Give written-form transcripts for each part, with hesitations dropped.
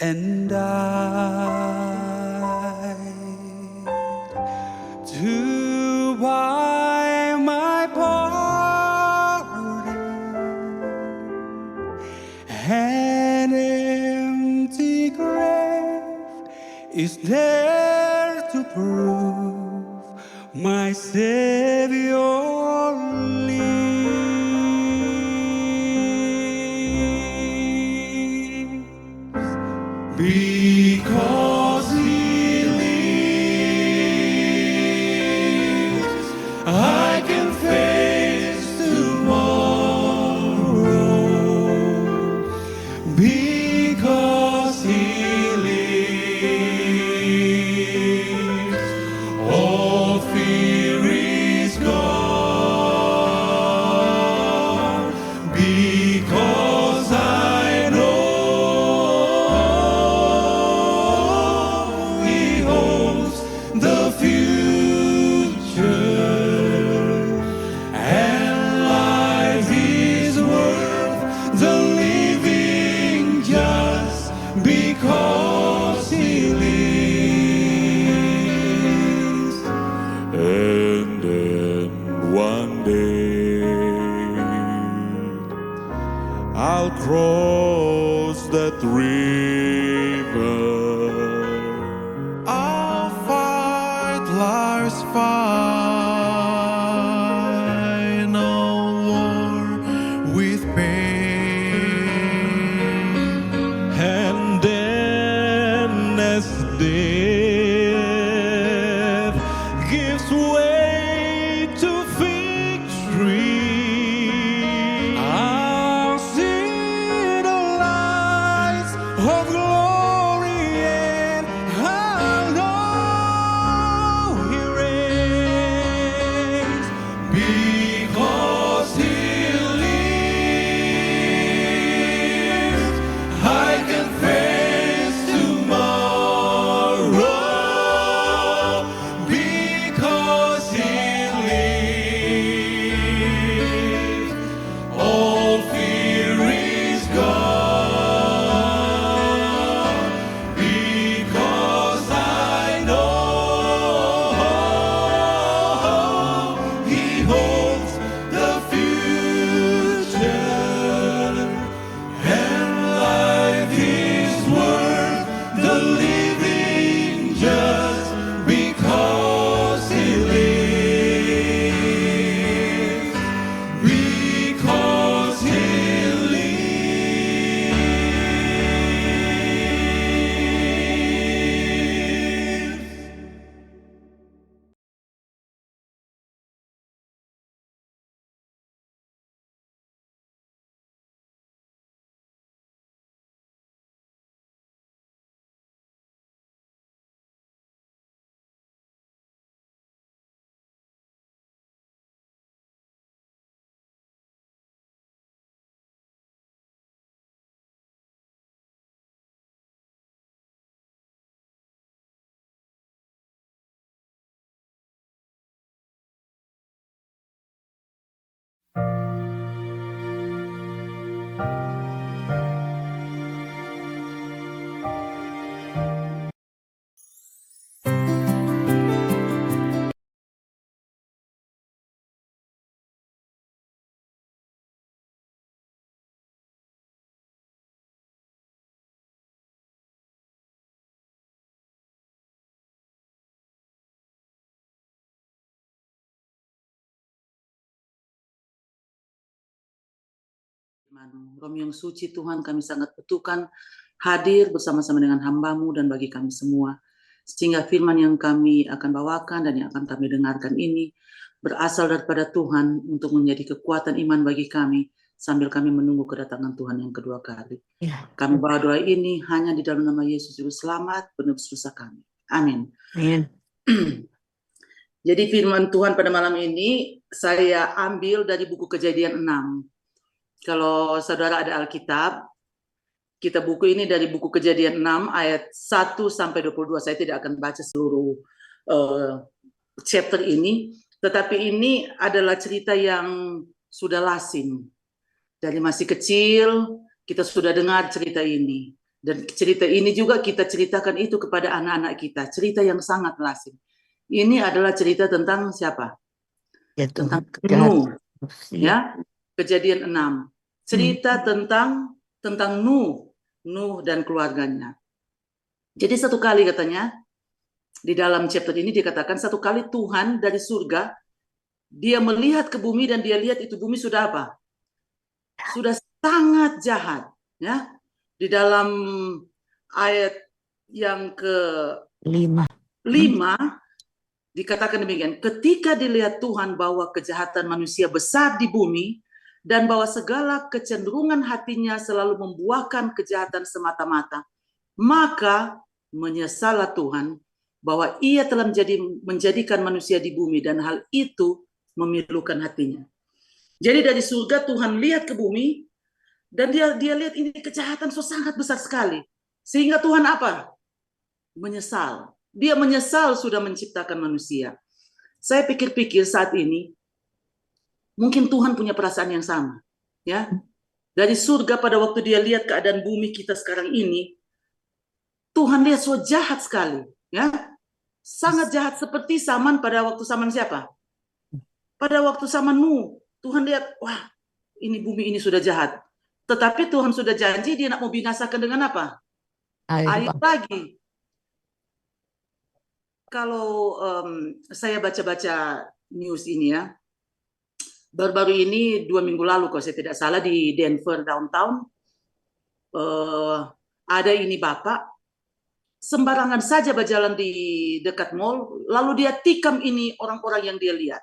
and died to buy my pardon. An empty grave is there to prove my Savior lives. Because He lives, I can face tomorrow. Because He lives, all fear is gone. Because I know He holds the future, and life is worth the living just because He lives. And then one day I'll cross that river. I'll fight life's final war with pain. And then as death gives way to victory, I'll see the lights of glory, and I'll know He reigns. Because He lives, I can face tomorrow. Because He lives, all fear is gone. Because I know He holds the future, and life is worth the living just because He lives. Because He lives. Roh yang suci Tuhan, kami sangat butuhkan hadir bersama-sama dengan hamba-Mu dan bagi kami semua, sehingga firman yang kami akan bawakan dan yang akan kami dengarkan ini berasal daripada Tuhan untuk menjadi kekuatan iman bagi kami sambil kami menunggu kedatangan Tuhan yang kedua kali. Kami berdoa ini hanya di dalam nama Yesus Juru Selamat, penebus dosa kami. Amin. Amin. Jadi firman Tuhan pada malam ini saya ambil dari buku Kejadian 6. Kalau saudara ada Alkitab, kita buku ini dari buku Kejadian 6 ayat 1 sampai 22. Saya tidak akan baca seluruh chapter ini, tetapi ini adalah cerita yang sudah lazim. Dari masih kecil kita sudah dengar cerita ini. Dan cerita ini juga kita ceritakan itu kepada anak-anak kita. Cerita yang sangat lazim. Ini adalah cerita tentang siapa? Ya Tuhan, Tentang kejahatan Nuh, manusia. ya. Kejadian 6. Cerita tentang Nuh dan keluarganya. Jadi satu kali katanya di dalam chapter ini dikatakan satu kali Tuhan dari surga dia melihat ke bumi dan dia lihat itu bumi sudah apa? Sudah sangat jahat, ya. Di dalam ayat yang Lima. ke-5 dikatakan demikian, ketika dilihat Tuhan bahwa kejahatan manusia besar di bumi dan bahwa segala kecenderungan hatinya selalu membuahkan kejahatan semata-mata, maka menyesallah Tuhan bahwa ia telah menjadikan manusia di bumi dan hal itu memilukan hatinya. Jadi dari surga Tuhan lihat ke bumi dan dia lihat ini kejahatan sangat besar sekali. Sehingga Tuhan apa? Menyesal. Dia menyesal sudah menciptakan manusia. Saya pikir-pikir saat ini mungkin Tuhan punya perasaan yang sama, ya. Dari surga pada waktu dia lihat keadaan bumi kita sekarang ini, Tuhan lihat so jahat sekali, ya. Sangat jahat seperti zaman pada waktu zaman siapa? Pada waktu zaman Nuh. Tuhan lihat, wah, ini bumi ini sudah jahat. Tetapi Tuhan sudah janji dia nak mau binasakan dengan apa? Air lagi. Kalau saya baca-baca news ini ya, baru-baru ini 2 minggu lalu kalau saya tidak salah di Denver downtown, ada ini bapak sembarangan saja berjalan di dekat mall, lalu dia tikam ini orang-orang yang dia lihat.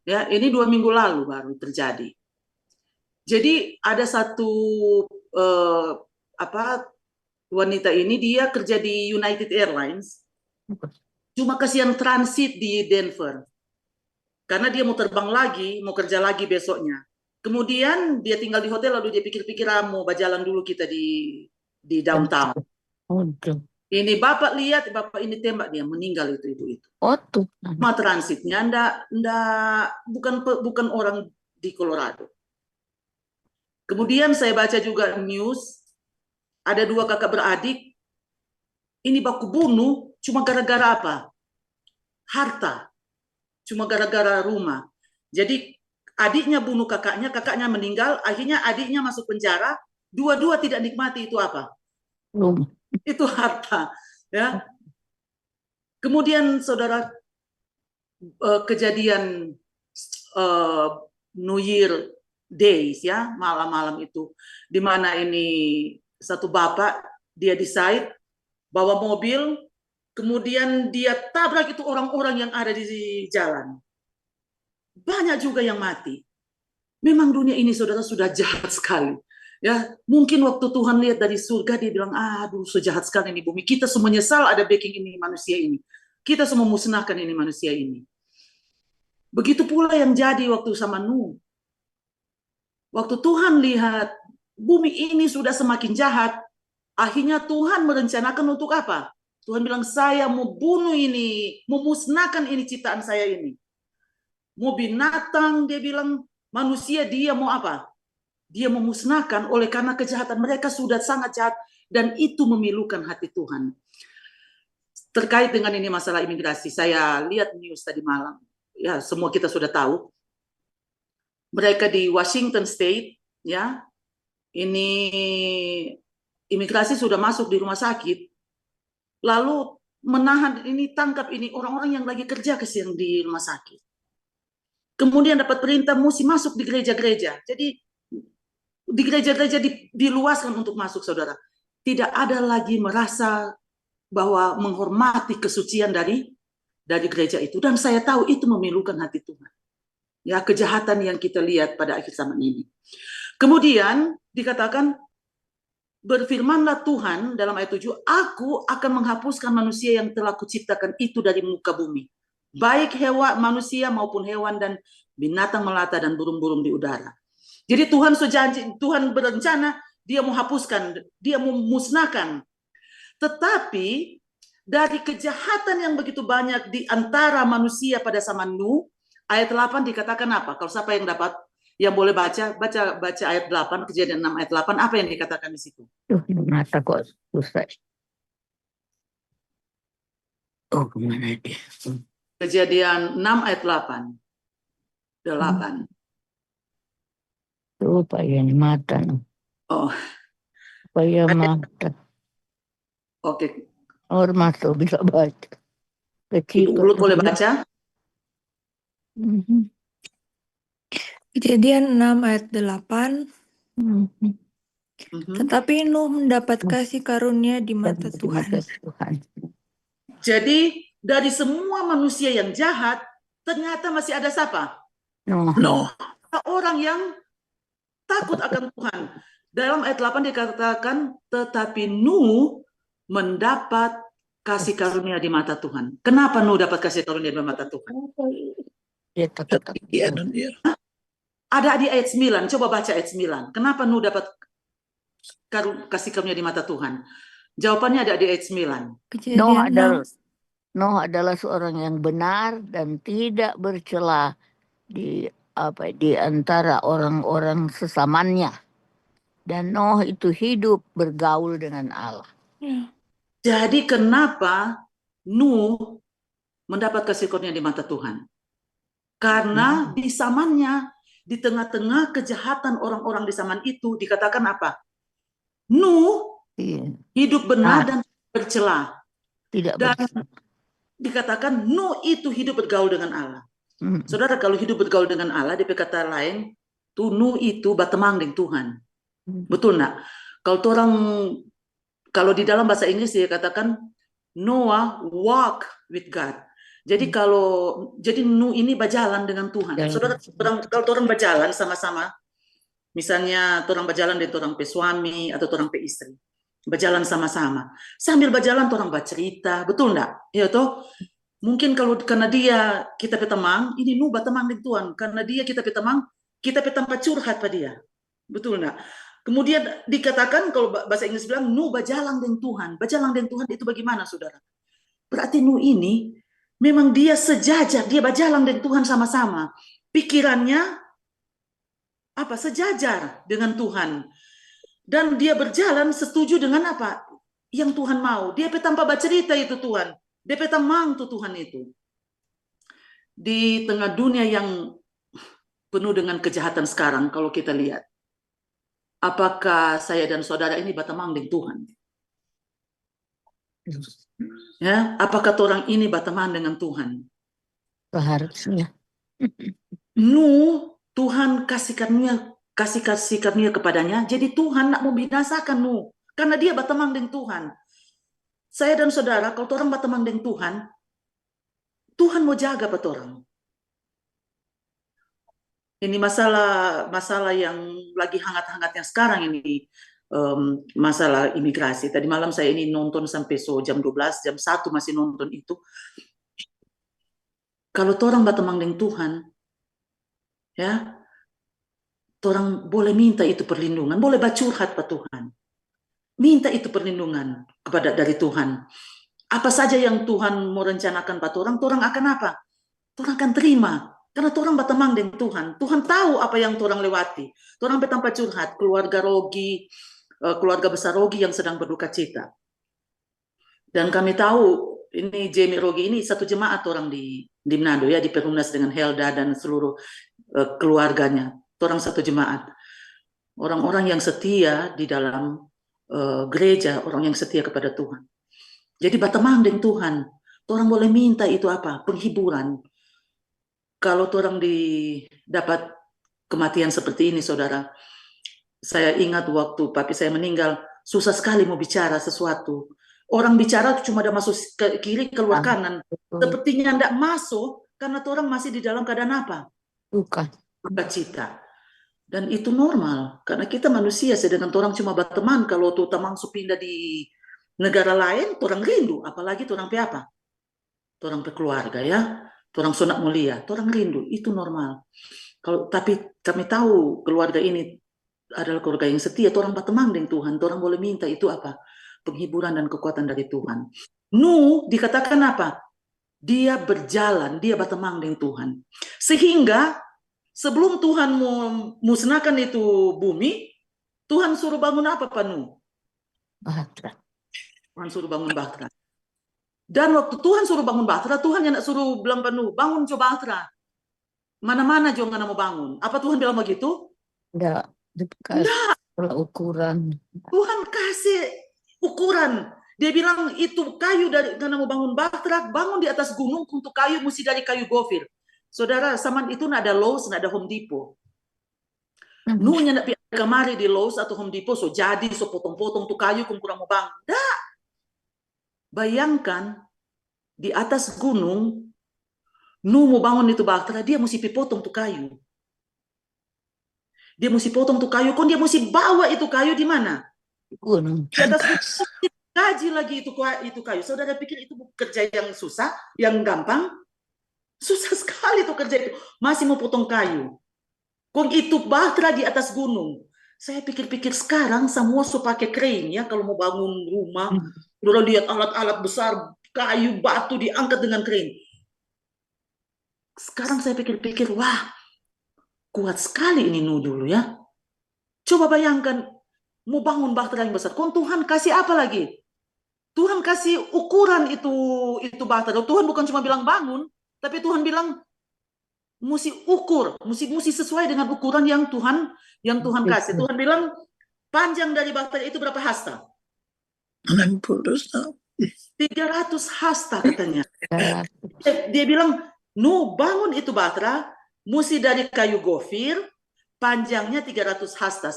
Ya, ini 2 minggu lalu baru terjadi. Jadi ada satu wanita ini dia kerja di United Airlines, cuma kasihan transit di Denver, karena dia mau terbang lagi, mau kerja lagi besoknya. Kemudian dia tinggal di hotel lalu dia pikir-pikir mau berjalan dulu kita di downtown. Ini bapak lihat, bapak ini tembak dia meninggal itu ibu itu. Cuma transitnya bukan orang di Colorado. Kemudian saya baca juga news, ada 2 kakak beradik, ini baku bunuh cuma gara-gara apa? Harta, cuma gara-gara rumah. Jadi adiknya bunuh kakaknya, kakaknya meninggal, akhirnya adiknya masuk penjara, dua-dua tidak nikmati itu apa? Itu harta. Ya. Kemudian saudara, kejadian New Year Days ya, malam-malam itu, di mana ini satu bapak dia decide bawa mobil, kemudian dia tabrak itu orang-orang yang ada di jalan. Banyak juga yang mati. Memang dunia ini saudara sudah jahat sekali. Ya, mungkin waktu Tuhan lihat dari surga dia bilang, aduh sejahat sekali ini bumi. Kita semua menyesal ada backing ini manusia ini. Kita semua musnahkan ini manusia ini. Begitu pula yang jadi waktu sama Nuh. Waktu Tuhan lihat bumi ini sudah semakin jahat, akhirnya Tuhan merencanakan untuk apa? Tuhan bilang, saya mau bunuh ini, memusnahkan ini ciptaan saya ini. Mau binatang, dia bilang, manusia dia mau apa? Dia memusnahkan oleh karena kejahatan mereka sudah sangat jahat dan itu memilukan hati Tuhan. Terkait dengan ini masalah imigrasi, saya lihat news tadi malam. Ya, semua kita sudah tahu. Mereka di Washington State, ya, ini imigrasi sudah masuk di rumah sakit, lalu menahan ini, tangkap ini orang-orang yang lagi kerja kesian di rumah sakit. Kemudian dapat perintah mesti masuk di gereja-gereja. Jadi di gereja-gereja diluaskan untuk masuk, saudara. Tidak ada lagi merasa bahwa menghormati kesucian dari gereja itu. Dan saya tahu itu memilukan hati Tuhan. Ya, kejahatan yang kita lihat pada akhir zaman ini. Kemudian dikatakan, berfirmanlah Tuhan dalam ayat 7, aku akan menghapuskan manusia yang telah kuciptakan itu dari muka bumi. Baik hewan, manusia maupun hewan dan binatang melata dan burung-burung di udara. Jadi Tuhan sejanji, Tuhan berencana, dia mau hapuskan, dia mau musnahkan. Tetapi dari kejahatan yang begitu banyak di antara manusia pada zaman Nuh, ayat 8 dikatakan apa? Kalau siapa yang dapat? Yang boleh baca ayat 8, Kejadian 6 ayat 8, apa yang dikatakan di situ? Mata kok susah. Oh, kemana dia? Kejadian 6 ayat 8. 8. Lupa ya ini mata. Oh, Supaya mata. oke. Ormas tuh bisa baca. Kecil Ibu Ulut boleh kecil. baca? Mhm. Kejadian 6 ayat 8. Mhm. Tetapi Nuh mendapat kasih karunia di mata Di Tuhan. mata Tuhan. Jadi dari semua manusia yang jahat, ternyata masih ada siapa? No. Orang yang takut akan Tuhan. Dalam ayat 8 dikatakan, tetapi Nuh mendapat kasih karunia di mata Tuhan. Kenapa Nuh dapat kasih karunia di mata Tuhan? Dia takut. Ada di ayat 9, coba baca ayat 9. Kenapa Nuh dapat kasih karunia di mata Tuhan? Jawabannya ada di ayat 9. Kejadian 6. Nuh adalah seorang yang benar dan tidak bercela di antara orang-orang sesamanya. Dan Nuh itu hidup bergaul dengan Allah. Ya. Jadi kenapa Nuh mendapat kasih karunia di mata Tuhan? Karena di zamannya, di tengah-tengah kejahatan orang-orang di zaman itu, dikatakan apa? Nuh hidup benar dan bercela. Tidak Dan bercela. dikatakan Nuh itu hidup bergaul dengan Allah. Saudara, kalau hidup bergaul dengan Allah, di kata lain, tuh Nuh itu batemang dengan Tuhan. Betul nak? Kalau di dalam bahasa Inggris dia katakan Noah walk with God. Jadi jadi Nuh ini berjalan dengan Tuhan. Saudara, kalau orang berjalan sama-sama, misalnya orang berjalan dengan orang suami atau orang istri, berjalan sama-sama. Sambil berjalan orang bercerita, betul enggak? Ya toh? Mungkin karena dia kita petemang, ini Nuh berteman dengan Tuhan. Karena dia kita petemang, kita petempat curhat pada dia. Betul enggak? Kemudian dikatakan kalau bahasa Inggris bilang Nuh berjalan dengan Tuhan. Berjalan dengan Tuhan itu bagaimana, saudara? Berarti Nuh ini memang dia sejajar, dia berjalan dengan Tuhan sama-sama. Pikirannya apa? Sejajar dengan Tuhan. Dan dia berjalan setuju dengan apa? Yang Tuhan mau. Dia tanpa bercerita itu Tuhan. Dia petamang tuh Tuhan itu. Di tengah dunia yang penuh dengan kejahatan sekarang, kalau kita lihat, apakah saya dan saudara ini batamang dengan Tuhan? Ya, apakah orang ini batamang dengan Tuhan? Seharusnya. Nuh, Tuhan kasih karunia kepadanya, jadi Tuhan nak membinasakan Nuh, karena dia batamang dengan Tuhan. Saya dan saudara, kalau orang batamang dengan Tuhan, Tuhan mau jaga orang. Ini masalah yang lagi hangat-hangatnya sekarang ini, masalah imigrasi. Tadi malam saya ini nonton sampai jam 12, jam 1 masih nonton itu. Kalau orang batamang dengan Tuhan, ya, orang boleh minta itu perlindungan, boleh bacurhat pada Tuhan. Minta itu perlindungan dari Tuhan. Apa saja yang Tuhan mau rencanakan pada orang akan apa? Orang akan terima. Karena orang batamang dengan Tuhan. Tuhan tahu apa yang orang lewati. Orang bertanpa curhat, keluarga Rogi, keluarga besar Rogi yang sedang berduka cita. Dan kami tahu ini Jamie Rogi ini satu jemaat orang di Manado ya, di Perumnas dengan Helda dan seluruh keluarganya. Orang satu jemaat. Orang-orang yang setia di dalam gereja, orang yang setia kepada Tuhan. Jadi batamang dengan Tuhan. Orang boleh minta itu apa? Penghiburan. Kalau orang dapat kematian seperti ini, saudara, saya ingat waktu papi saya meninggal, susah sekali mau bicara sesuatu. Orang bicara cuma ada masuk ke kiri, keluar kanan. Sepertinya tidak masuk, karena orang masih di dalam keadaan apa? Bukan. Cita. Dan itu normal, karena kita manusia, sedangkan orang cuma berteman. Kalau tuh tamang pindah di negara lain, orang rindu, apalagi orang apa? Orang keluarga ya. Orang sunat mulia, orang rindu, itu normal. Tapi kami tahu keluarga ini adalah keluarga yang setia, orang berteman dengan Tuhan, orang boleh minta itu apa? Penghiburan dan kekuatan dari Tuhan. Nuh dikatakan apa? Dia berjalan, dia berteman dengan Tuhan. Sehingga sebelum Tuhan musnahkan itu bumi, Tuhan suruh bangun apa Nuh? Bahtera. Tuhan suruh bangun Bahtera. Dan waktu Tuhan suruh bangun Bahtera, Tuhan yang nak suruh bilang Nuh, bangun coba Bahtera. Mana-mana juga nggak mau bangun. Apa Tuhan bilang begitu? Enggak, dikasih ukuran. Tuhan kasih ukuran. Dia bilang itu kayu dari karena mau bangun Bahtera, bangun di atas gunung untuk kayu mesti dari kayu gofir. Saudara, zaman itu nggak ada Lowe's, nggak ada Home Depot. Nuhnya nak pergi kemari di Lowe's atau Home Depot, so jadi, so potong-potong tuh kayu, kurang mau bangun. Dah. Bayangkan di atas gunung, Nuh mau bangun itu Bahtera, dia mesti potong tuh kayu. Dia mesti potong tuh kayu, dia mesti bawa itu kayu di mana? Gunung. Di atas gunung. Gaji lagi itu kayu. Saudara pikir itu kerja yang susah, yang gampang? Susah sekali tuh kerja itu. Masih mau potong kayu. Kok itu Bahtera di atas gunung. Saya pikir-pikir sekarang semua so pakai crane ya kalau mau bangun rumah. Udah lihat alat-alat besar, kayu, batu diangkat dengan crane. Sekarang saya pikir-pikir, wah, kuat sekali ini Nuh dulu ya. Coba bayangkan, mau bangun Bahtera yang besar. Kok Tuhan kasih apa lagi? Tuhan kasih ukuran itu Bahtera. Tuhan bukan cuma bilang bangun, tapi Tuhan bilang mesti ukur, mesti sesuai dengan ukuran yang Tuhan kasih. Tuhan bilang panjang dari Bahtera itu berapa hasta? 60. 300 hasta katanya. Dia bilang, Nuh bangun itu Bahtera, mesti dari kayu gofir, panjangnya 300 hasta.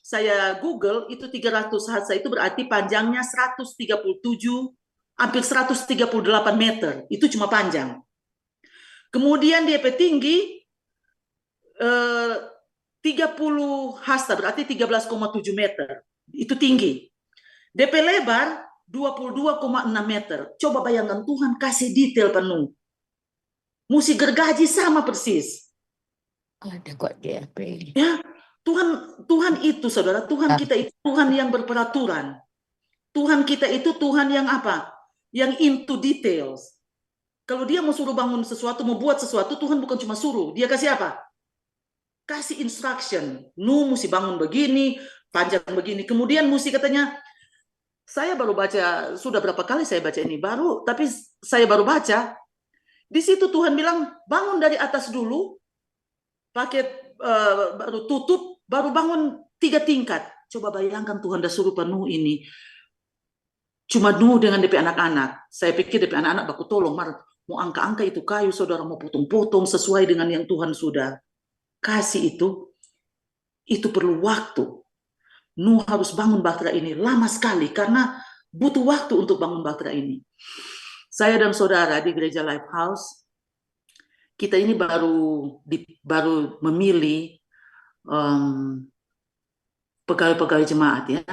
Saya Google, itu 300 hasta itu berarti panjangnya 137, hampir 138 meter. Itu cuma panjang. Kemudian DP tinggi 30 hasta, berarti 13,7 meter. Itu tinggi. DP lebar 22,6 meter. Coba bayangkan Tuhan kasih detail penuh. Mesti gergaji sama persis. Ada kok DP. Ya, Tuhan itu saudara, Tuhan kita itu Tuhan yang berperaturan. Tuhan kita itu Tuhan yang apa? Yang into details. Kalau dia mau suruh bangun sesuatu, mau buat sesuatu, Tuhan bukan cuma suruh. Dia kasih apa? Kasih instruction. Nuh mesti bangun begini, panjang begini. Kemudian mesti katanya, saya baru baca, sudah berapa kali saya baca ini baru, tapi saya baru baca. Di situ Tuhan bilang, bangun dari atas dulu, pakai baru tutup, baru bangun 3 tingkat. Coba bayangkan Tuhan dah suruh Nuh ini. Cuma Nuh dengan DP anak-anak. Saya pikir DP anak-anak baku tolong, mau angka-angka itu kayu, saudara mau potong-potong sesuai dengan yang Tuhan sudah kasih itu perlu waktu. Nuh harus bangun Bahtera ini lama sekali karena butuh waktu untuk bangun Bahtera ini. Saya dan saudara di Gereja Lifehouse, kita ini baru memilih pegawai-pegawai jemaat ya.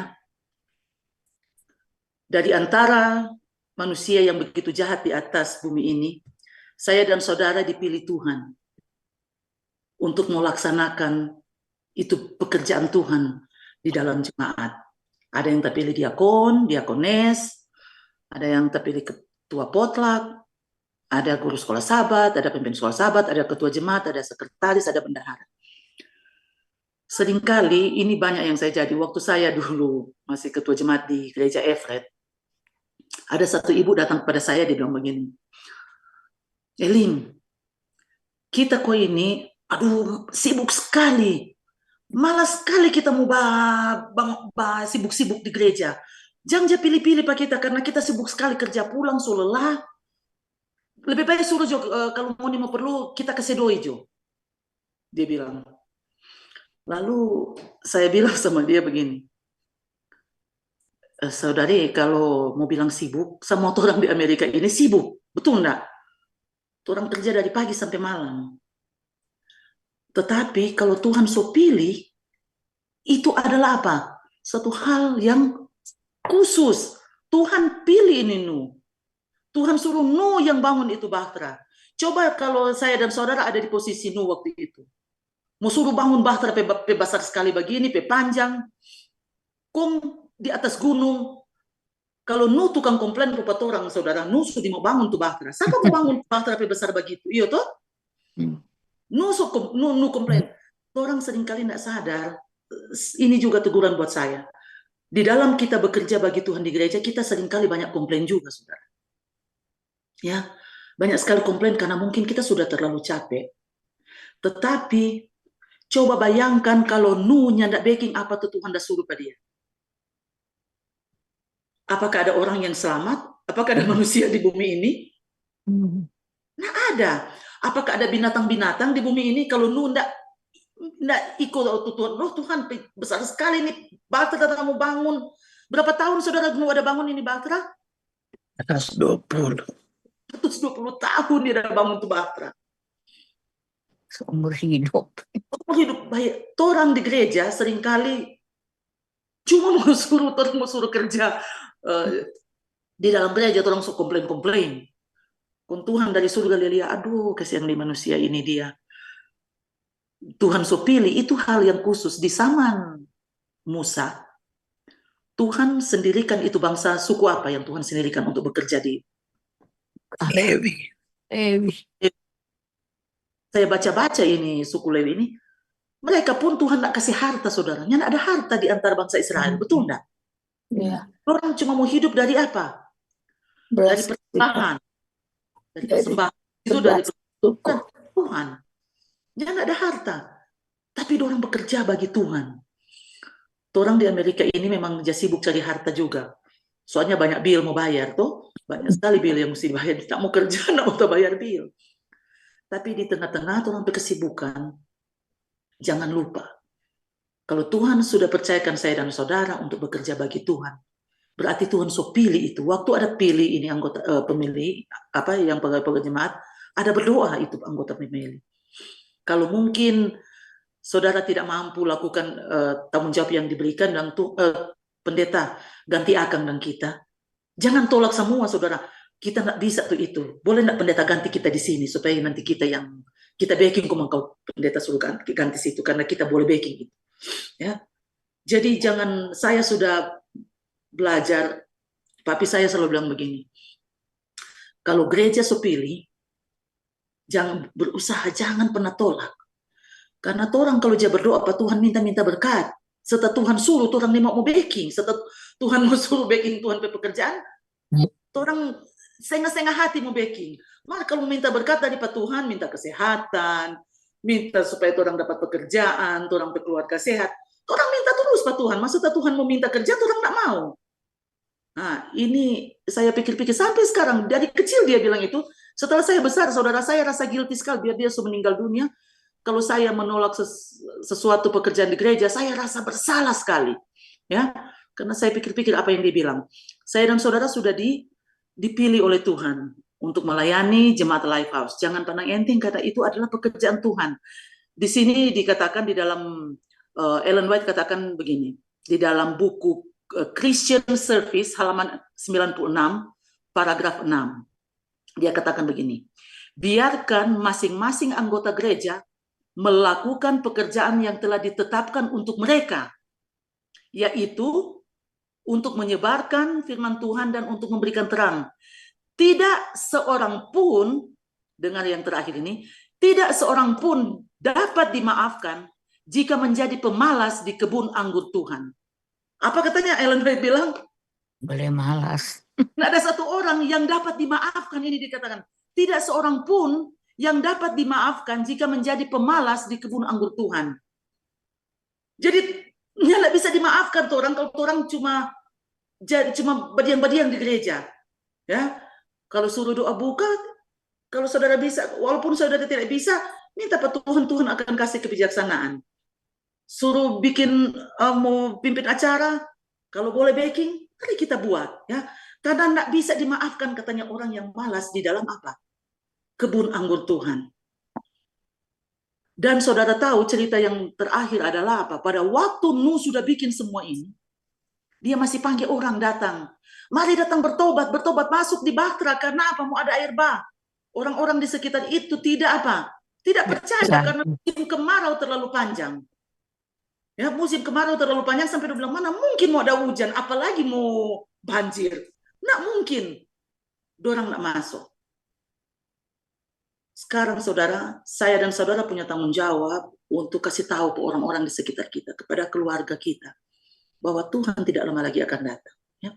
Dari antara manusia yang begitu jahat di atas bumi ini, saya dan saudara dipilih Tuhan untuk melaksanakan itu pekerjaan Tuhan di dalam jemaat. Ada yang terpilih diakon, diakones, ada yang terpilih ketua potluck, ada guru sekolah sahabat, ada pemimpin sekolah sahabat, ada ketua jemaat, ada sekretaris, ada bendahara. Seringkali ini banyak yang saya jadi. Waktu saya dulu masih ketua jemaat di gereja Everett, ada satu ibu datang kepada saya, dia bilang begini, Elin, kita kok ini, aduh sibuk sekali, malas sekali kita mau sibuk-sibuk di gereja. Jangan pilih-pilih Pak kita, karena kita sibuk sekali kerja pulang, so lelah. Lebih baik suruh Jo, kalau mau perlu kita kasih doi Jo. Dia bilang. Lalu saya bilang sama dia begini, saudari kalau mau bilang sibuk, semua orang di Amerika ini sibuk, betul enggak? Orang kerja dari pagi sampai malam. Tetapi kalau Tuhan so pilih, itu adalah apa? Satu hal yang khusus. Tuhan pilih ini Nuh. Tuhan suruh Nuh yang bangun itu Bahtera. Coba kalau saya dan saudara ada di posisi Nuh waktu itu. Mau suruh bangun Bahtera besar sekali begini, panjang. Kong di atas gunung. Kalau Nuh tukang komplain kepada orang, saudara, Nuh sudah mau bangun tuh Bahtera. Siapa mau bangun Bahtera besar begitu? Iya toh? Nu komplain. Orang seringkali tidak sadar. Ini juga teguran buat saya. Di dalam kita bekerja bagi Tuhan di gereja, kita seringkali banyak komplain juga, saudara. Ya, banyak sekali komplain karena mungkin kita sudah terlalu capek. Tetapi coba bayangkan kalau nunya ndak baking apa tuh Tuhan dah suruh pada dia. Apakah ada orang yang selamat? Apakah ada manusia di bumi ini? Nah ada. Apakah ada binatang-binatang di bumi ini kalau nu ndak ikut Tuhan? Oh Tuhan besar sekali nih Bahtera kamu bangun. Berapa tahun saudara nu ada bangun ini Bahtera? Atas 20. 120 tahun dia ada bangun tuh Bahtera. Seumur hidup. Hidup baik. Orang di gereja seringkali cuma mau suruh kerja di dalam gereja, orang suka komplain. Kun Tuhan dari surga dia lihat, aduh kasihan di manusia ini dia. Tuhan so pilih, itu hal yang khusus. Di zaman Musa, Tuhan sendirikan itu bangsa suku apa yang Tuhan sendirikan untuk bekerja di Lewi. Saya baca-baca ini suku Lewi ini, mereka pun Tuhan tidak kasih harta saudaranya, tidak ada harta di antara bangsa Israel, betul tidak? Ya. Orang cuma mau hidup dari apa? Dari persembahan. Dari persembahan. Itu dari persembahan Tuhan. Dia tidak ada harta. Tapi orang bekerja bagi Tuhan. Orang di Amerika ini memang sibuk cari harta juga. Soalnya banyak bill mau bayar tuh. Banyak sekali bill yang mesti dibayar. Tak mau kerja, tidak mau bayar bill. Tapi di tengah-tengah orang berkesibukan, jangan lupa. Kalau Tuhan sudah percayakan saya dan saudara untuk bekerja bagi Tuhan, berarti Tuhan so pilih itu. Waktu ada pilih ini anggota pemilih, apa yang pegawai jemaat, ada berdoa itu anggota pemilih. Kalau mungkin saudara tidak mampu lakukan tanggung jawab yang diberikan dan pendeta ganti akang dan kita, jangan tolak semua saudara. Kita nggak bisa tuh itu. Boleh nggak pendeta ganti kita di sini supaya nanti kita yang kita backing kau pendeta suruh ganti situ karena kita boleh backing itu. Ya. Jadi jangan, saya sudah belajar, tapi saya selalu bilang begini. Kalau gereja so pilih, jangan berusaha, jangan pernah tolak. Karena orang kalau dia berdoa, apa Tuhan minta berkat. Setelah Tuhan suruh, orang mau backing. Setelah Tuhan mau suruh backing Tuhan pekerjaan, orang setengah hati mau backing. Maka kalau minta berkat dari Pak Tuhan, minta kesehatan, minta supaya orang dapat pekerjaan, orang berkeluarga sehat. Orang minta terus Pak Tuhan. Maksudnya Tuhan mau minta kerja, orang tidak mau. Nah, ini saya pikir-pikir sampai sekarang. Dari kecil dia bilang itu. Setelah saya besar, saudara saya rasa guilty sekali. Biar dia sudah meninggal dunia. Kalau saya menolak sesuatu pekerjaan di gereja, saya rasa bersalah sekali. Ya, karena saya pikir-pikir apa yang dia bilang. Saya dan saudara sudah dipilih oleh Tuhan untuk melayani jemaat Lifehouse. Jangan pandang enteng karena itu adalah pekerjaan Tuhan. Di sini dikatakan di dalam Ellen White katakan begini, di dalam buku Christian Service halaman 96 paragraf 6. Dia katakan begini, biarkan masing-masing anggota gereja melakukan pekerjaan yang telah ditetapkan untuk mereka, yaitu untuk menyebarkan firman Tuhan dan untuk memberikan terang. Tidak seorang pun, dengar yang terakhir ini, tidak seorang pun dapat dimaafkan jika menjadi pemalas di kebun anggur Tuhan. Apa katanya Ellen White bilang? Boleh malas. Tidak ada satu orang yang dapat dimaafkan, ini dikatakan. Tidak seorang pun yang dapat dimaafkan jika menjadi pemalas di kebun anggur Tuhan. Jadi, nggak bisa dimaafkan tuh orang kalau orang cuma badiang-badiang di gereja. Ya, kalau suruh doa buka, kalau saudara bisa, walaupun saudara tidak bisa, minta Pak Tuhan, Tuhan akan kasih kebijaksanaan. Suruh bikin mau pimpin acara, kalau boleh backing, mari kita buat. Ya, karena tidak bisa dimaafkan katanya orang yang malas di dalam apa? Kebun anggur Tuhan. Dan saudara tahu cerita yang terakhir adalah apa? Pada waktu Nuh sudah bikin semua ini, dia masih panggil orang datang. Mari datang bertobat masuk di Bahtera. Karena apa? Mau ada air bah. Orang-orang di sekitar itu tidak apa? Tidak percaya karena musim kemarau terlalu panjang. Ya, musim kemarau terlalu panjang sampai dia bilang, mana mungkin mau ada hujan, apalagi mau banjir. Nggak mungkin. Dorang nggak masuk. Sekarang saudara, saya dan saudara punya tanggung jawab untuk kasih tahu ke orang-orang di sekitar kita, kepada keluarga kita, bahwa Tuhan tidak lama lagi akan datang. Ya.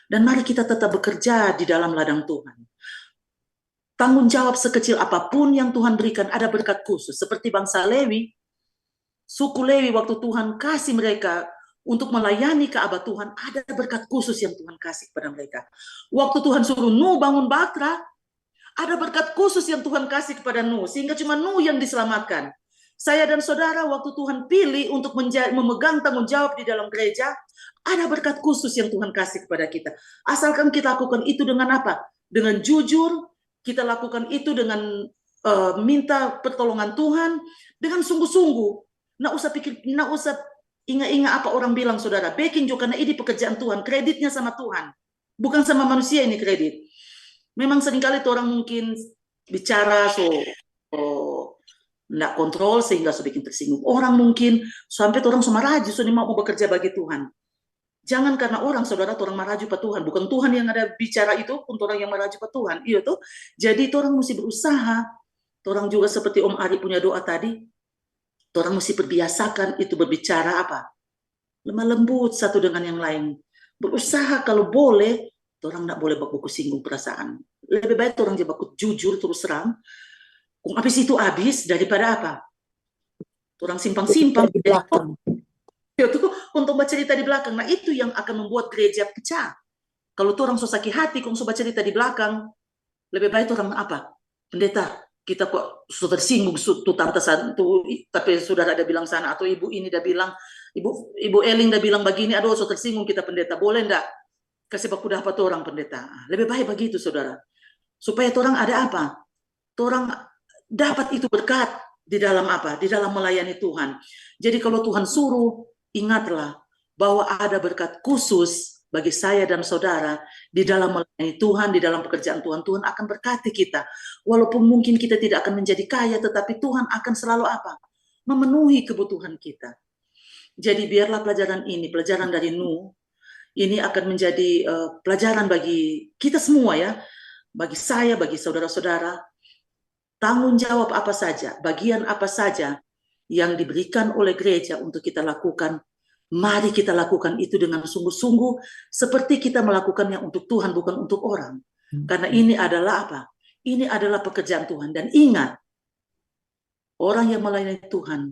Dan mari kita tetap bekerja di dalam ladang Tuhan. Tanggung jawab sekecil apapun yang Tuhan berikan, ada berkat khusus. Seperti bangsa Lewi, suku Lewi waktu Tuhan kasih mereka untuk melayani Ka'bah Tuhan, ada berkat khusus yang Tuhan kasih kepada mereka. Waktu Tuhan suruh Nuh bangun Batra, ada berkat khusus yang Tuhan kasih kepada Nuh, sehingga cuma Nuh yang diselamatkan. Saya dan saudara waktu Tuhan pilih untuk memegang tanggung jawab di dalam gereja, ada berkat khusus yang Tuhan kasih kepada kita. Asalkan kita lakukan itu dengan apa? Dengan jujur, kita lakukan itu dengan minta pertolongan Tuhan, dengan sungguh-sungguh. Nggak usah pikir, nggak usah ingat-ingat apa orang bilang, saudara. Backing juga, karena ini pekerjaan Tuhan, kreditnya sama Tuhan. Bukan sama manusia ini kredit. Memang seringkali tuh orang mungkin bicara nggak kontrol sehingga bikin tersinggung. Orang mungkin sampai orang semaraju so mau bekerja bagi Tuhan. Jangan karena orang saudara orang maraju pak Tuhan, bukan Tuhan yang ada bicara itu, pun orang yang maraju pak Tuhan. Iya tuh. Jadi orang mesti berusaha. Orang juga seperti Om Ari punya doa tadi, orang mesti perbiasakan itu berbicara apa? Lemah lembut satu dengan yang lain. Berusaha kalau boleh, orang tidak boleh baku singgung perasaan. Lebih baik orang baku jujur terus terang. Kung habis itu habis daripada apa? Orang simpang-simpang Di belakang. itu untuk bercerita di belakang. Nah itu yang akan membuat gereja pecah. Kalau orang so sakit hati, kung so bercerita di belakang, lebih baik orang apa? Pendeta, kita kok sudah tersinggung tuh tante tuh, tapi sudah ada bilang sana, atau ibu ini udah bilang, ibu Eling udah bilang begini, aduh so tersinggung kita pendeta, boleh ndak kasih baku dapat orang pendeta? Lebih baik begitu saudara, supaya orang ada apa? Orang dapat itu berkat di dalam apa? Di dalam melayani Tuhan. Jadi kalau Tuhan suruh, ingatlah bahwa ada berkat khusus bagi saya dan saudara di dalam melayani Tuhan, di dalam pekerjaan Tuhan. Tuhan akan berkati kita. Walaupun mungkin kita tidak akan menjadi kaya, tetapi Tuhan akan selalu apa? Memenuhi kebutuhan kita. Jadi biarlah pelajaran ini, pelajaran dari Nuh, ini akan menjadi pelajaran bagi kita semua ya, bagi saya, bagi saudara-saudara, tanggung jawab apa saja, bagian apa saja yang diberikan oleh gereja untuk kita lakukan, mari kita lakukan itu dengan sungguh-sungguh, seperti kita melakukannya untuk Tuhan, bukan untuk orang. Karena ini adalah apa? Ini adalah pekerjaan Tuhan. Dan ingat, orang yang melayani Tuhan,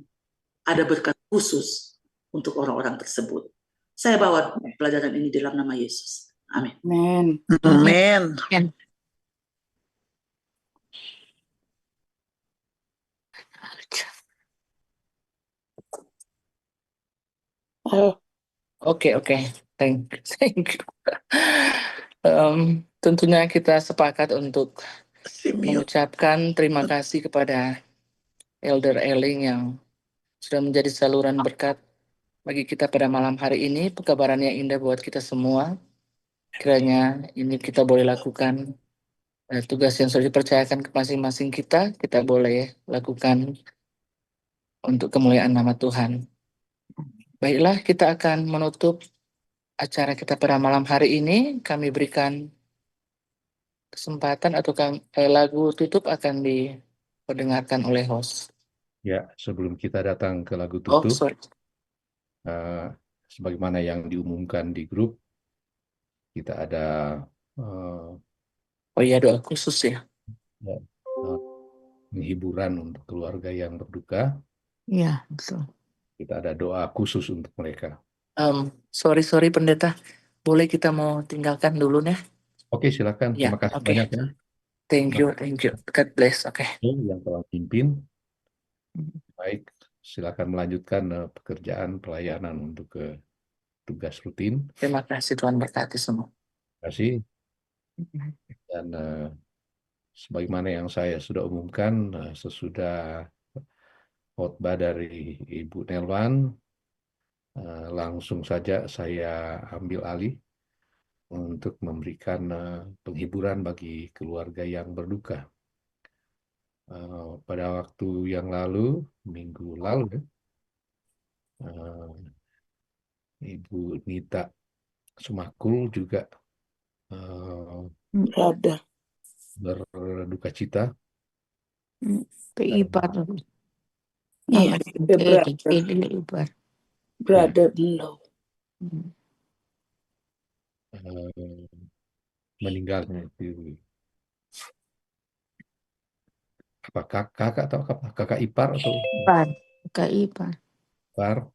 ada berkat khusus untuk orang-orang tersebut. Saya bawa pelajaran ini dalam nama Yesus. Amin. Amen. Oh, Oke. Thank you. Tentunya kita sepakat untuk Simeon. mengucapkan terima kasih kepada Elder Eling yang sudah menjadi saluran berkat bagi kita pada malam hari ini. Pekabaran yang indah buat kita semua. Kiranya ini kita boleh lakukan tugas yang sudah dipercayakan ke masing-masing kita boleh lakukan untuk kemuliaan nama Tuhan. Baiklah, kita akan menutup acara kita pada malam hari ini. Kami berikan kesempatan atau lagu tutup akan diperdengarkan oleh host. Ya, sebelum kita datang ke lagu Oh, tutup, sorry. sebagaimana yang diumumkan di grup, kita ada Oh iya, doa khusus ya. penghiburan untuk keluarga yang berduka. Iya, betul. Kita ada doa khusus untuk mereka. Sorry pendeta, boleh kita mau tinggalkan dulu ya? Oke, silakan. Ya, Terima kasih oke. banyak ya. Thank you. God bless. Oke. Yang telah pimpin. Baik, silakan melanjutkan pekerjaan pelayanan untuk tugas rutin. Terima kasih, Tuhan berkati semua. Terima kasih. Dan sebagaimana yang saya sudah umumkan, sesudah khotbah dari Ibu Nelwan, langsung saja saya ambil alih untuk memberikan penghiburan bagi keluarga yang berduka. Pada waktu yang lalu, minggu lalu, Ibu Nita Sumakul juga ada. berduka cita Ipar. Iya, the brother, Ipar. brother-in-law. Meninggalnya itu apa kakak atau apa? Kakak ipar atau Ipar. Ipar. ipar,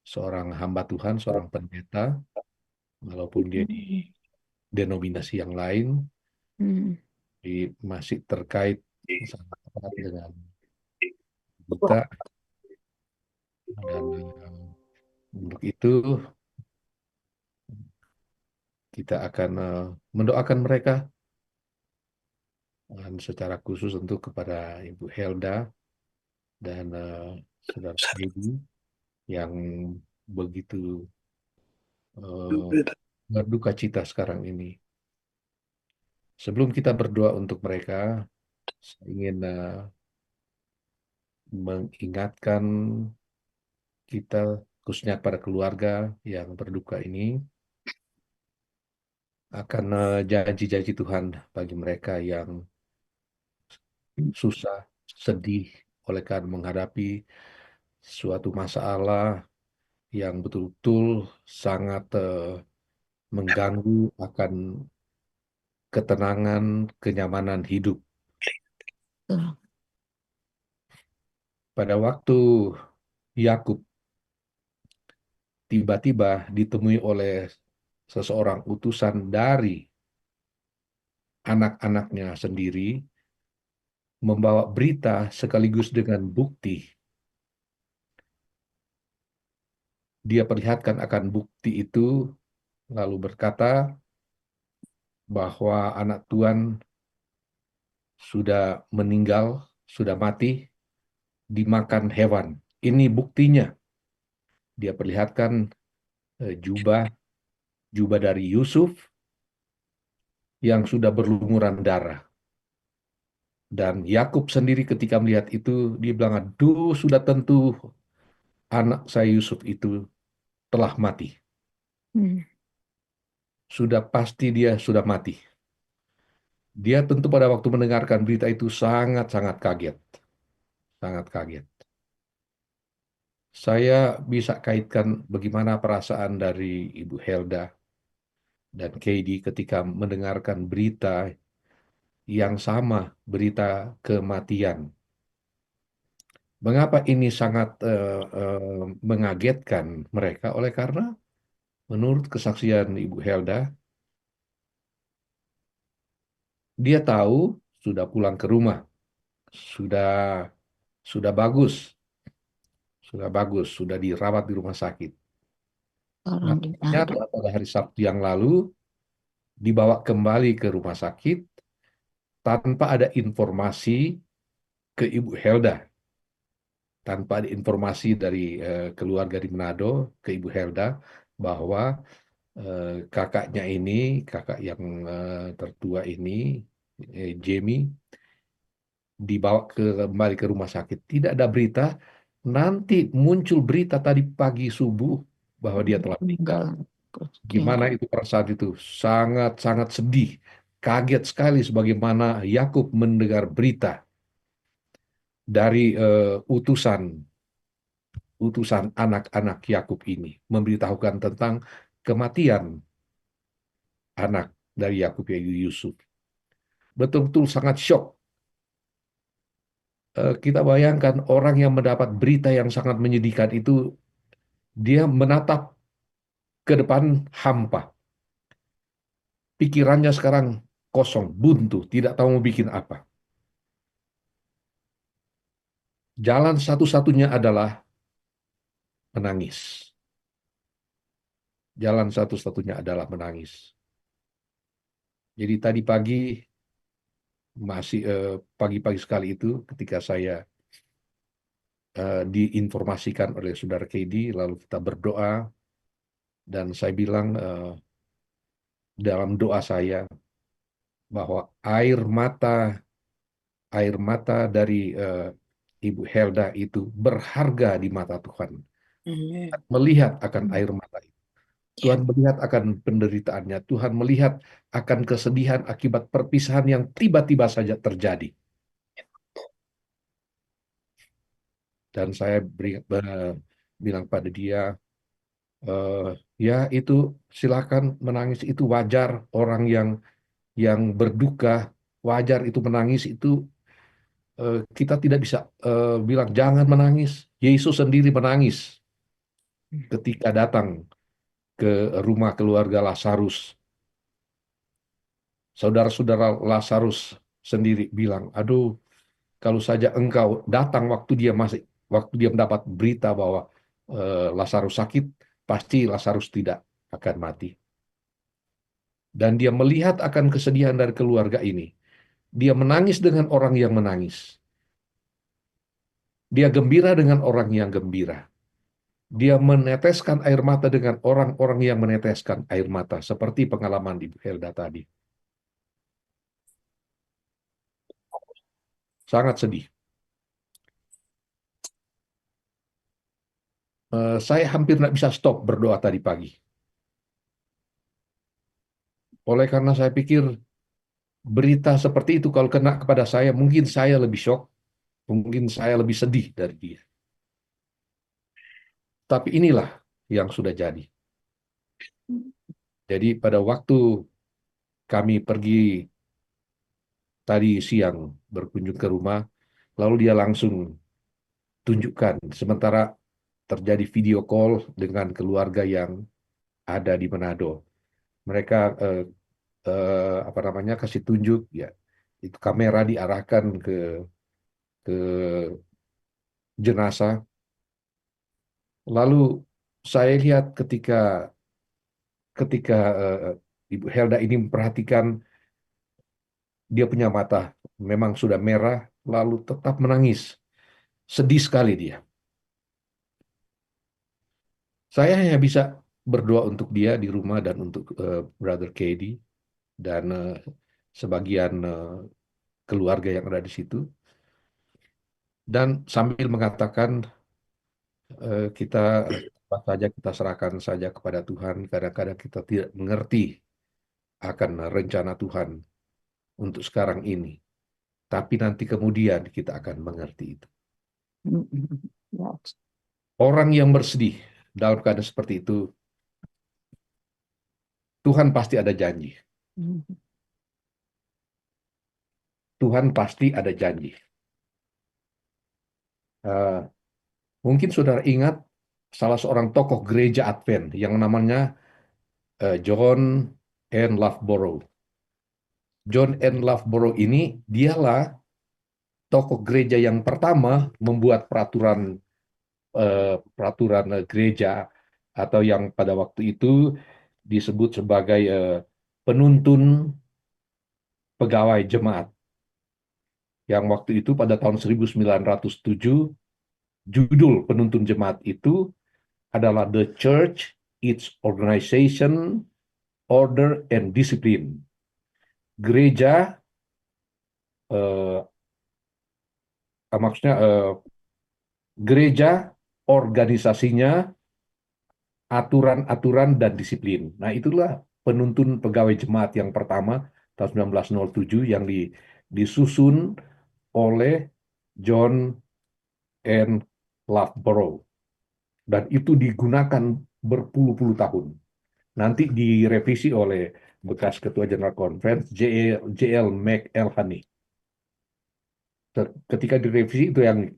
seorang hamba Tuhan, seorang pendeta, walaupun dia di denominasi yang lain, masih terkait sangat erat dengan kita, dan untuk itu kita akan mendoakan mereka, dan secara khusus untuk kepada Ibu Helda dan Saudara Dedi yang begitu berduka cita sekarang ini. Sebelum kita berdoa untuk mereka, saya ingin mengingatkan kita, khususnya pada keluarga yang berduka ini, akan janji-janji Tuhan bagi mereka yang susah, sedih oleh karena menghadapi suatu masalah yang betul-betul sangat mengganggu akan ketenangan, kenyamanan hidup. Pada waktu Yakub tiba-tiba ditemui oleh seseorang utusan dari anak-anaknya sendiri, membawa berita sekaligus dengan bukti. Dia perlihatkan akan bukti itu, lalu berkata bahwa anak Tuhan sudah meninggal, sudah mati, dimakan hewan. Ini buktinya. Dia perlihatkan jubah dari Yusuf yang sudah berlumuran darah. Dan Yakub sendiri ketika melihat itu, dia bilang, aduh, sudah tentu anak saya Yusuf itu telah mati. Sudah pasti dia sudah mati. Dia tentu pada waktu mendengarkan berita itu sangat-sangat kaget. Sangat kaget. Saya bisa kaitkan bagaimana perasaan dari Ibu Helda dan Katie ketika mendengarkan berita yang sama, berita kematian. Mengapa ini sangat mengagetkan mereka? Oleh karena menurut kesaksian Ibu Helda, dia tahu sudah pulang ke rumah, sudah bagus, sudah dirawat di rumah sakit. Nah, ternyata pada hari Sabtu yang lalu dibawa kembali ke rumah sakit tanpa ada informasi ke Ibu Helda, tanpa ada informasi dari keluarga di Manado ke Ibu Helda bahwa kakaknya ini, kakak yang tertua ini, Jamie, dibawa kembali ke rumah sakit. Tidak ada berita. Nanti muncul berita tadi pagi subuh bahwa dia telah meninggal. Gimana itu perasaan itu? Sangat-sangat sedih. Kaget sekali sebagaimana Yakub mendengar berita dari utusan anak-anak Yakub ini, memberitahukan tentang kematian anak dari Yakub, yaitu Yusuf. Betul-betul sangat syok. Kita bayangkan orang yang mendapat berita yang sangat menyedihkan itu, dia menatap ke depan hampa. Pikirannya sekarang kosong, buntu, tidak tahu mau bikin apa. Jalan satu-satunya adalah menangis. Jalan satu-satunya adalah menangis. Jadi tadi pagi, masih pagi-pagi sekali itu ketika saya diinformasikan oleh Saudara Kedi, lalu kita berdoa, dan saya bilang dalam doa saya bahwa air mata dari Ibu Helda itu berharga di mata Tuhan. Melihat akan air mata itu. Tuhan melihat akan penderitaannya. Tuhan melihat akan kesedihan akibat perpisahan yang tiba-tiba saja terjadi. Dan saya bilang pada dia, ya itu silakan menangis, itu wajar. Orang yang berduka wajar itu menangis, itu kita tidak bisa bilang jangan menangis. Yesus sendiri menangis ketika datang ke rumah keluarga Lazarus. Saudara-saudara Lazarus sendiri bilang, aduh, kalau saja engkau datang waktu dia mendapat berita bahwa Lazarus sakit, pasti Lazarus tidak akan mati. Dan dia melihat akan kesedihan dari keluarga ini. Dia menangis dengan orang yang menangis. Dia gembira dengan orang yang gembira. Dia meneteskan air mata dengan orang-orang yang meneteskan air mata, seperti pengalaman Ibu Helda tadi. Sangat sedih. Saya hampir tidak bisa stop berdoa tadi pagi. Oleh karena saya pikir berita seperti itu kalau kena kepada saya, mungkin saya lebih shock, mungkin saya lebih sedih dari dia. Tapi inilah yang sudah jadi. Jadi pada waktu kami pergi tadi siang berkunjung ke rumah, lalu dia langsung tunjukkan, sementara terjadi video call dengan keluarga yang ada di Manado. Mereka kasih tunjuk, ya, itu kamera diarahkan ke jenazah. Lalu saya lihat ketika Ibu Helda ini memperhatikan, dia punya mata memang sudah merah, lalu tetap menangis. Sedih sekali dia. Saya hanya bisa berdoa untuk dia di rumah dan untuk Brother Katie dan sebagian keluarga yang ada di situ. Dan sambil mengatakan, kita saja kita serahkan saja kepada Tuhan. Kadang-kadang kita tidak mengerti akan rencana Tuhan untuk sekarang ini. Tapi nanti kemudian kita akan mengerti itu. Orang yang bersedih dalam keadaan seperti itu, Tuhan pasti ada janji. Tuhan pasti ada janji. Mungkin saudara ingat salah seorang tokoh gereja Advent yang namanya John N. Loughborough. John N. Loughborough ini dialah tokoh gereja yang pertama membuat peraturan gereja, atau yang pada waktu itu disebut sebagai penuntun pegawai jemaat. Yang waktu itu pada tahun 1907, judul penuntun jemaat itu adalah The Church, Its Organization, Order, and Discipline. Gereja, gereja, organisasinya, aturan-aturan, dan disiplin. Nah, itulah penuntun pegawai jemaat yang pertama tahun 1907 yang disusun oleh John N. Loughborough. Dan itu digunakan berpuluh-puluh tahun. Nanti direvisi oleh bekas Ketua General Conference, J.L. McElhaney. Ketika direvisi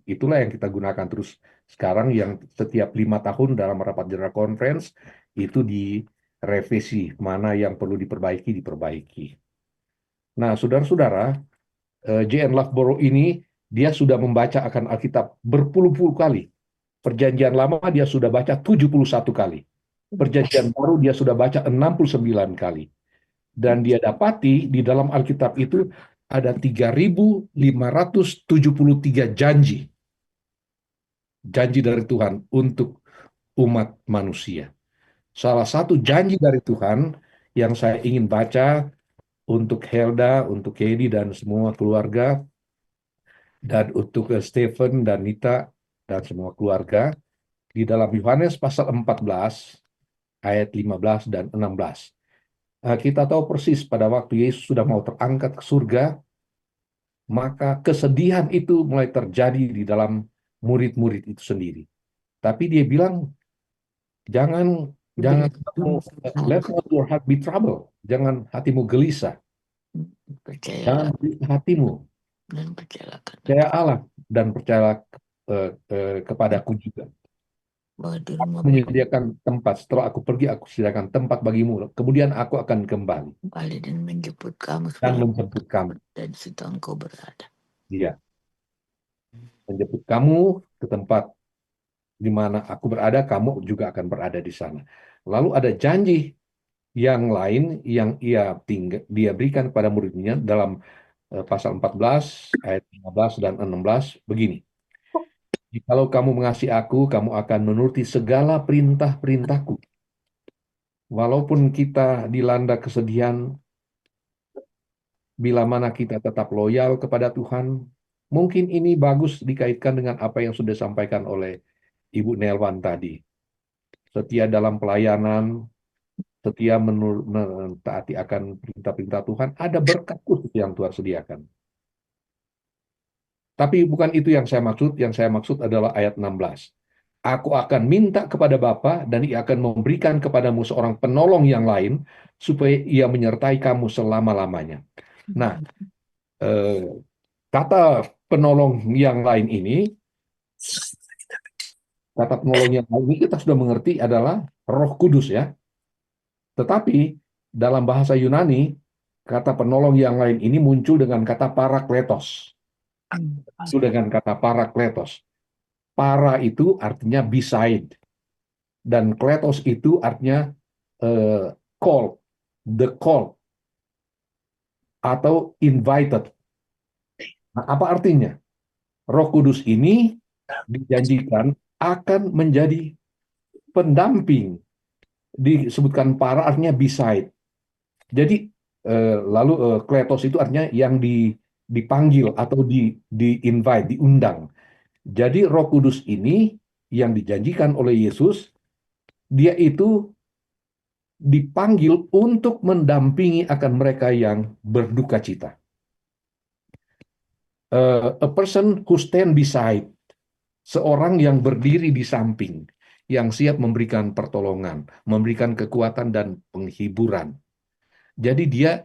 itulah yang kita gunakan terus sekarang, yang setiap 5 tahun dalam rapat General Conference itu direvisi, mana yang perlu diperbaiki. Nah, saudara-saudara, J.N. Loughborough ini dia sudah membaca akan Alkitab berpuluh-puluh kali. Perjanjian Lama dia sudah baca 71 kali. Perjanjian Baru dia sudah baca 69 kali. Dan dia dapati di dalam Alkitab itu ada 3.573 janji. Janji dari Tuhan untuk umat manusia. Salah satu janji dari Tuhan yang saya ingin baca untuk Helda, untuk Katie dan semua keluarga, dan untuk Stephen dan Nita dan semua keluarga, di dalam Yohanes pasal 14 ayat 15 dan 16. Kita tahu persis pada waktu Yesus sudah mau terangkat ke surga, maka kesedihan itu mulai terjadi di dalam murid-murid itu sendiri. Tapi dia bilang, jangan jangan kamu, let not your heart be trouble. Jangan hatimu gelisah. Jangan Percayalah gelisah hatimu. dan percayakan Percaya Allah dan percaya kepadaku juga. bahwa di rumah Menyediakan tempat. Setelah aku pergi, aku sediakan tempat bagimu. Kemudian aku akan kembali kembali dan menjemput kamu dan supaya menjemput kamu. dan di situ engkau berada. Dia menjemput kamu ke tempat di mana aku berada, kamu juga akan berada di sana. Lalu ada janji yang lain yang dia berikan kepada muridnya dalam pasal 14 ayat 15 dan 16 begini. Jikalau kamu mengasihi aku, kamu akan menuruti segala perintah-perintahku. Walaupun kita dilanda kesedihan, bila mana kita tetap loyal kepada Tuhan, mungkin ini bagus dikaitkan dengan apa yang sudah disampaikan oleh Ibu Nelwan tadi. Setia dalam pelayanan, setia mentaati akan perintah-perintah Tuhan, ada berkat khusus yang Tuhan sediakan. Tapi bukan itu yang saya maksud. Yang saya maksud adalah ayat 16. Aku akan minta kepada Bapa dan Ia akan memberikan kepadamu seorang penolong yang lain supaya Ia menyertai kamu selama-lamanya. Nah, kata penolong yang lain ini, kita sudah mengerti adalah Roh Kudus ya. Tetapi dalam bahasa Yunani, kata penolong yang lain ini muncul dengan kata parakletos. Itu dengan kata parakletos. Para itu artinya beside. Dan kletos itu artinya call. The call. Atau invited. Nah, apa artinya? Roh Kudus ini dijanjikan akan menjadi pendamping. Disebutkan para artinya beside. Jadi lalu kletos itu artinya yang dipanggil atau di-invite, diundang. Jadi Roh Kudus ini yang dijanjikan oleh Yesus, dia itu dipanggil untuk mendampingi akan mereka yang berduka cita. A person who stand beside, seorang yang berdiri di samping, yang siap memberikan pertolongan, memberikan kekuatan dan penghiburan. Jadi dia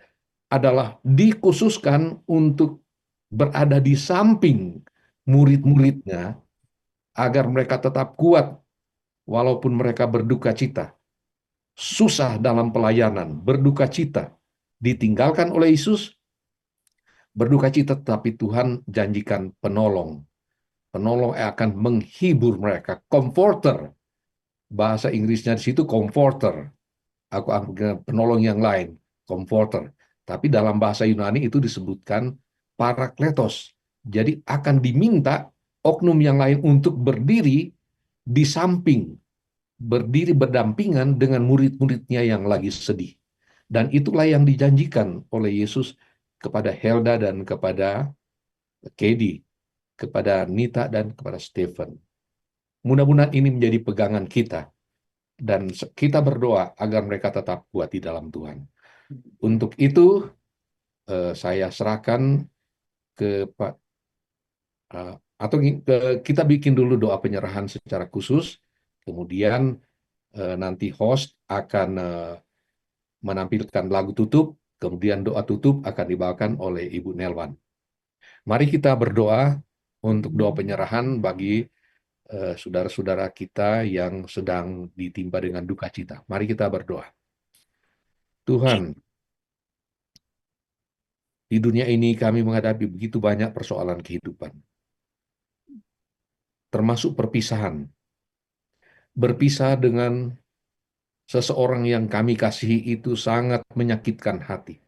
adalah dikhususkan untuk berada di samping murid-muridnya agar mereka tetap kuat walaupun mereka berduka cita, susah dalam pelayanan, berduka cita, ditinggalkan oleh Yesus, berduka cita, tetapi Tuhan janjikan penolong. Penolong yang akan menghibur mereka, comforter. Bahasa Inggrisnya di situ comforter. Aku ambil penolong yang lain, comforter. Tapi dalam bahasa Yunani itu disebutkan parakletos. Jadi akan diminta oknum yang lain untuk berdiri di samping, berdiri berdampingan dengan murid-muridnya yang lagi sedih. Dan itulah yang dijanjikan oleh Yesus kepada Helda dan kepada Kedi, kepada Nita dan kepada Stephen. Mudah-mudahan ini menjadi pegangan kita. Dan kita berdoa agar mereka tetap kuat di dalam Tuhan. Untuk itu, saya serahkan ke Pak, atau kita bikin dulu doa penyerahan secara khusus, kemudian nanti host akan menampilkan lagu tutup, kemudian doa tutup akan dibawakan oleh Ibu Nelwan. Mari kita berdoa untuk doa penyerahan bagi saudara-saudara kita yang sedang ditimpa dengan duka cita. Mari kita berdoa. Tuhan, di dunia ini kami menghadapi begitu banyak persoalan kehidupan, termasuk perpisahan. Berpisah dengan seseorang yang kami kasihi itu sangat menyakitkan hati.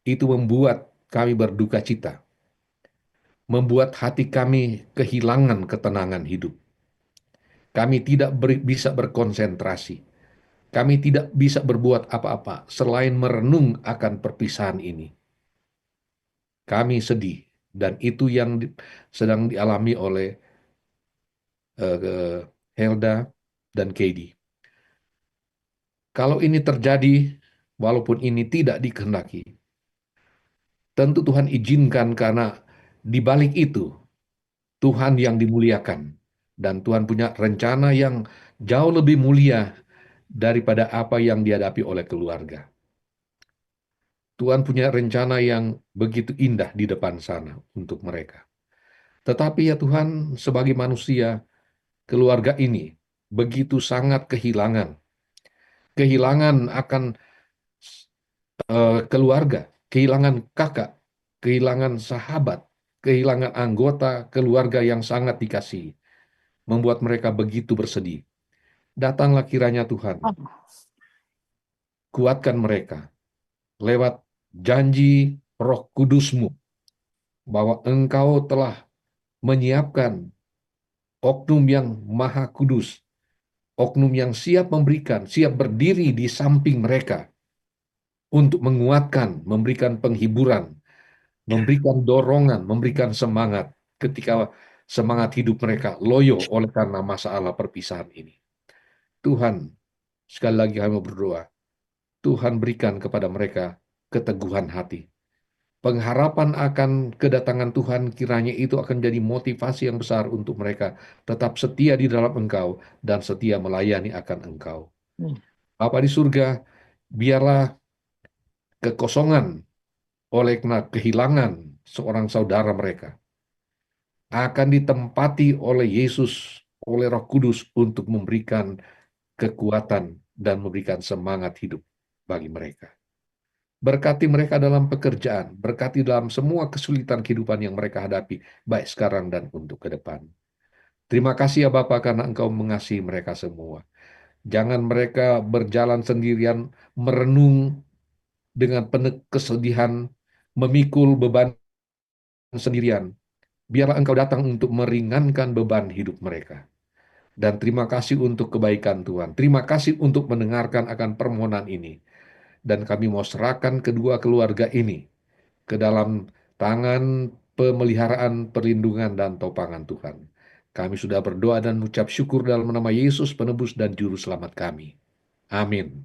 Itu membuat kami berduka cita, membuat hati kami kehilangan ketenangan hidup. Kami tidak bisa berkonsentrasi. Kami tidak bisa berbuat apa-apa selain merenung akan perpisahan ini. Kami sedih, dan itu yang sedang dialami oleh Helda dan Katie. Kalau ini terjadi, walaupun ini tidak dikehendaki, tentu Tuhan izinkan karena di balik itu Tuhan yang dimuliakan. Dan Tuhan punya rencana yang jauh lebih mulia daripada apa yang dihadapi oleh keluarga. Tuhan punya rencana yang begitu indah di depan sana untuk mereka. Tetapi ya Tuhan, sebagai manusia, keluarga ini begitu sangat kehilangan. Kehilangan akan keluarga, kehilangan kakak, kehilangan sahabat, kehilangan anggota keluarga yang sangat dikasihi, membuat mereka begitu bersedih. Datanglah kiranya Tuhan, kuatkan mereka lewat janji Roh Kudus-Mu, bahwa Engkau telah menyiapkan oknum yang maha kudus, oknum yang siap memberikan, siap berdiri di samping mereka untuk menguatkan, memberikan penghiburan, memberikan dorongan, memberikan semangat ketika semangat hidup mereka loyo oleh karena masalah perpisahan ini. Tuhan, sekali lagi kami berdoa, Tuhan berikan kepada mereka keteguhan hati. Pengharapan akan kedatangan Tuhan kiranya itu akan jadi motivasi yang besar untuk mereka tetap setia di dalam Engkau dan setia melayani akan Engkau. Bapa di surga, biarlah kekosongan oleh karena kehilangan seorang saudara mereka akan ditempati oleh Yesus, oleh Roh Kudus untuk memberikan kekuatan dan memberikan semangat hidup bagi mereka. Berkati mereka dalam pekerjaan, berkati dalam semua kesulitan kehidupan yang mereka hadapi, baik sekarang dan untuk ke depan. Terima kasih ya Bapa karena Engkau mengasihi mereka semua. Jangan mereka berjalan sendirian, merenung dengan penuh kesedihan, memikul beban sendirian. Biarlah Engkau datang untuk meringankan beban hidup mereka. Dan terima kasih untuk kebaikan Tuhan. Terima kasih untuk mendengarkan akan permohonan ini. Dan kami mau serahkan kedua keluarga ini ke dalam tangan pemeliharaan, perlindungan, dan topangan Tuhan. Kami sudah berdoa dan mengucap syukur dalam nama Yesus, penebus dan juru selamat kami. Amin.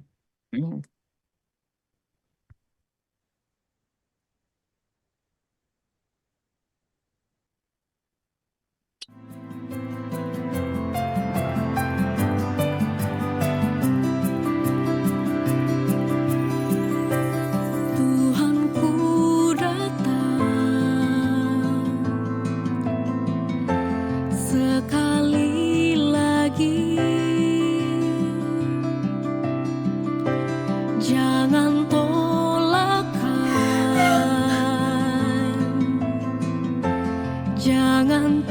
Tuhanku datang sekali lagi, jangan tolakkan, jangan